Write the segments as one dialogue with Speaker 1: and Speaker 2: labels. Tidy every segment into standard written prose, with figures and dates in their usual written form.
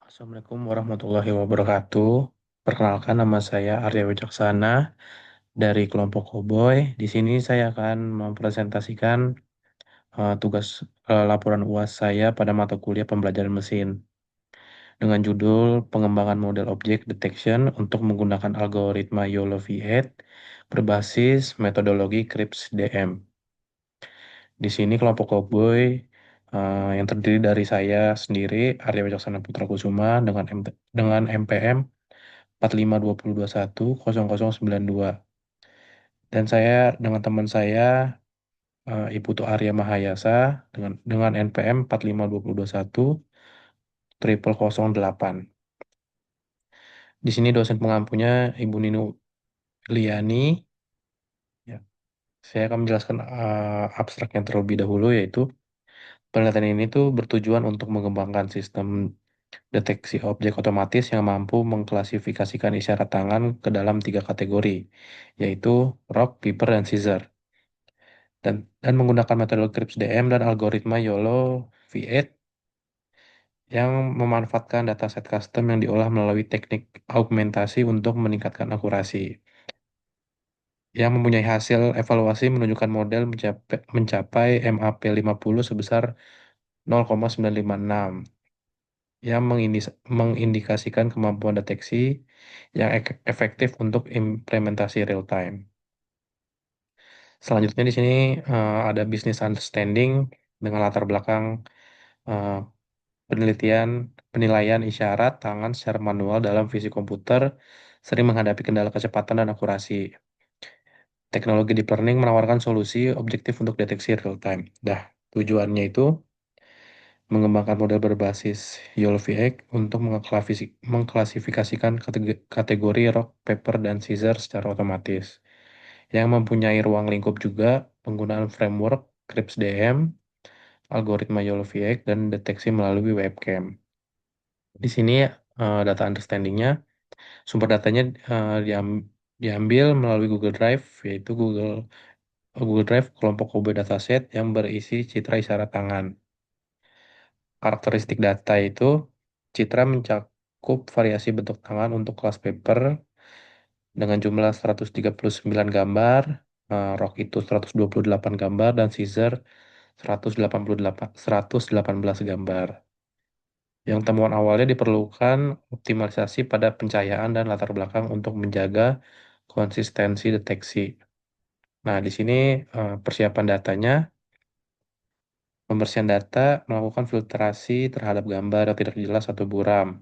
Speaker 1: Assalamualaikum warahmatullahi wabarakatuh. Perkenalkan, nama saya Arya Wicaksana dari kelompok Koboy. Di sini saya akan mempresentasikan tugas laporan UAS saya pada mata kuliah pembelajaran mesin dengan judul Pengembangan Model Object Detection untuk menggunakan algoritma YOLO V8 berbasis metodologi CRISP-DM. Di sini kelompok Koboy yang terdiri dari saya sendiri, Arya Wicaksana Putra Kusuma dengan MPM 4520210092, dan saya dengan teman saya Iputu Arya Mahayasa dengan NPM 4520210008. Di sini dosen pengampunya Ibu Ninu Liani. Ya, saya akan menjelaskan abstraknya terlebih dahulu, yaitu penelitian ini tuh bertujuan untuk mengembangkan sistem deteksi objek otomatis yang mampu mengklasifikasikan isyarat tangan ke dalam tiga kategori, yaitu rock, paper, dan scissor. Dan menggunakan metode CRISP-DM dan algoritma YOLO V8 yang memanfaatkan dataset custom yang diolah melalui teknik augmentasi untuk meningkatkan akurasi. Yang mempunyai hasil evaluasi menunjukkan model mencapai MAP 50 sebesar 0,956 yang mengindikasikan kemampuan deteksi yang efektif untuk implementasi real time. Selanjutnya di sini ada business understanding dengan latar belakang eh, penelitian penilaian isyarat tangan secara manual dalam fisik komputer sering menghadapi kendala kecepatan dan akurasi. Teknologi deep learning menawarkan solusi objektif untuk deteksi real time. Tujuannya itu mengembangkan model berbasis YOLO-V8 untuk mengklasifikasikan kategori rock, paper, dan scissor secara otomatis, yang mempunyai ruang lingkup juga penggunaan framework CRISP-DM, algoritma YOLO-V8, dan deteksi melalui webcam. Di sini data understanding-nya, sumber datanya diambil melalui Google Drive, yaitu Google Drive kelompok Kobe Dataset yang berisi citra isyarat tangan. Karakteristik data itu, citra mencakup variasi bentuk tangan untuk kelas paper dengan jumlah 139 gambar, rock itu 128 gambar, dan scissor 118 gambar. Yang temuan awalnya diperlukan optimalisasi pada pencahayaan dan latar belakang untuk menjaga konsistensi deteksi. Nah, di sini persiapan datanya, pembersihan data, melakukan filtrasi terhadap gambar yang tidak jelas atau buram.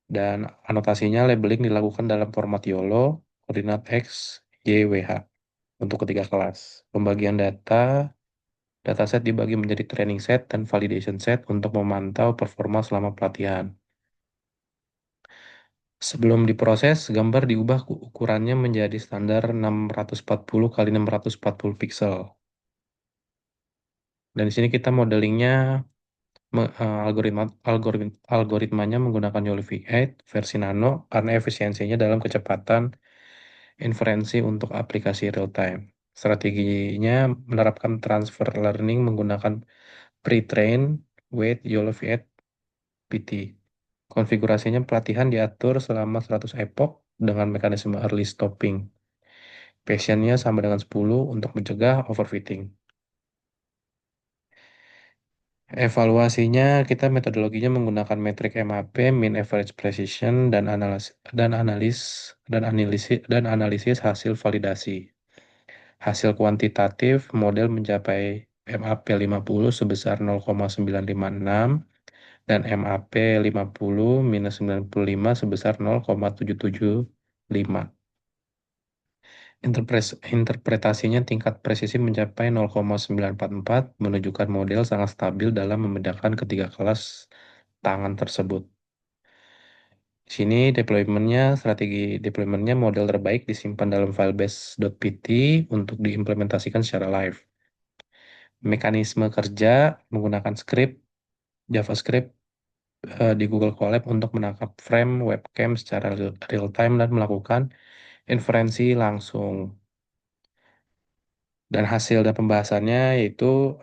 Speaker 1: Dan anotasinya labeling dilakukan dalam format YOLO, koordinat X, Y, WH untuk ketiga kelas. Pembagian dataset dibagi menjadi training set dan validation set untuk memantau performa selama pelatihan. Sebelum diproses, gambar diubah ukurannya menjadi standar 640 kali 640 pixel. Dan di sini kita modelingnya algoritmanya menggunakan YOLO V8 versi nano karena efisiensinya dalam kecepatan inferensi untuk aplikasi real time. Strateginya menerapkan transfer learning menggunakan pre-train weight YOLO V8 PT. Konfigurasinya pelatihan diatur selama 100 epoch dengan mekanisme early stopping. Patientnya sama dengan 10 untuk mencegah overfitting. Evaluasinya, kita metodologinya menggunakan metrik MAP, mean average precision, dan analisis hasil validasi. Hasil kuantitatif model mencapai MAP 50 sebesar 0,956 dan MAP 50 minus 95 sebesar 0,775. Interpretasinya tingkat presisi mencapai 0,944, menunjukkan model sangat stabil dalam membedakan ketiga kelas tangan tersebut. Di sini strategi deploymentnya model terbaik disimpan dalam filebase.pt untuk diimplementasikan secara live. Mekanisme kerja menggunakan script JavaScript di Google Colab untuk menangkap frame webcam secara real time dan melakukan inferensi langsung. Dan hasil dan pembahasannya yaitu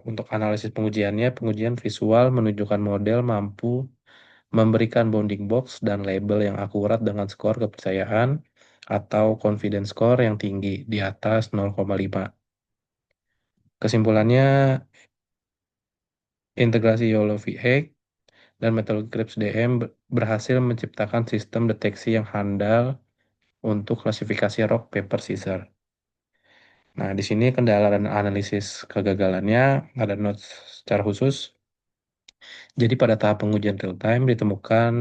Speaker 1: untuk analisis pengujian visual menunjukkan model mampu memberikan bounding box dan label yang akurat dengan skor kepercayaan atau confidence score yang tinggi di atas 0,5. Kesimpulannya, integrasi YOLO V8 dan Metal DM berhasil menciptakan sistem deteksi yang handal untuk klasifikasi rock, paper, scissors. Nah, di sini kendala dan analisis kegagalannya ada notes secara khusus. Jadi pada tahap pengujian real time ditemukan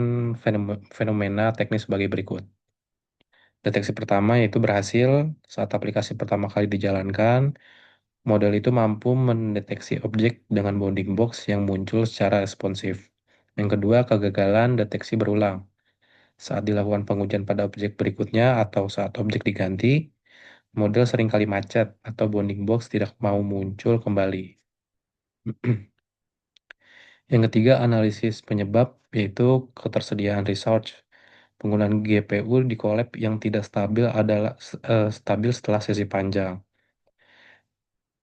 Speaker 1: fenomena teknis sebagai berikut. Deteksi pertama yaitu berhasil saat aplikasi pertama kali dijalankan, model itu mampu mendeteksi objek dengan bounding box yang muncul secara responsif. Yang kedua, kegagalan deteksi berulang. Saat dilakukan pengujian pada objek berikutnya atau saat objek diganti, model seringkali macet atau bounding box tidak mau muncul kembali. Yang ketiga, analisis penyebab yaitu ketersediaan resource. Penggunaan GPU di collab yang tidak stabil adalah stabil setelah sesi panjang.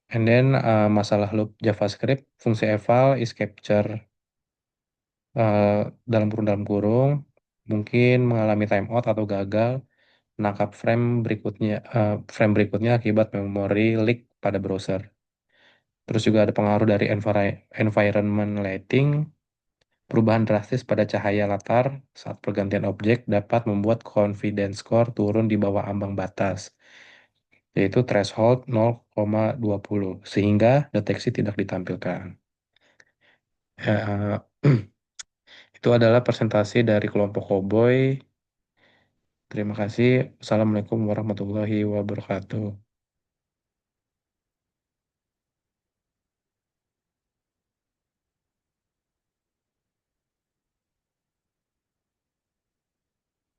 Speaker 1: And then masalah loop JavaScript, fungsi eval is capture eh, dalam kurung mungkin mengalami timeout atau gagal menangkap frame berikutnya akibat memori leak pada browser. Terus juga ada pengaruh dari environment lighting. Perubahan drastis pada cahaya latar saat pergantian objek dapat membuat confidence score turun di bawah ambang batas, yaitu threshold 0,20, sehingga deteksi tidak ditampilkan. Ya, itu adalah presentasi dari kelompok Cowboy. Terima kasih. Assalamualaikum warahmatullahi wabarakatuh.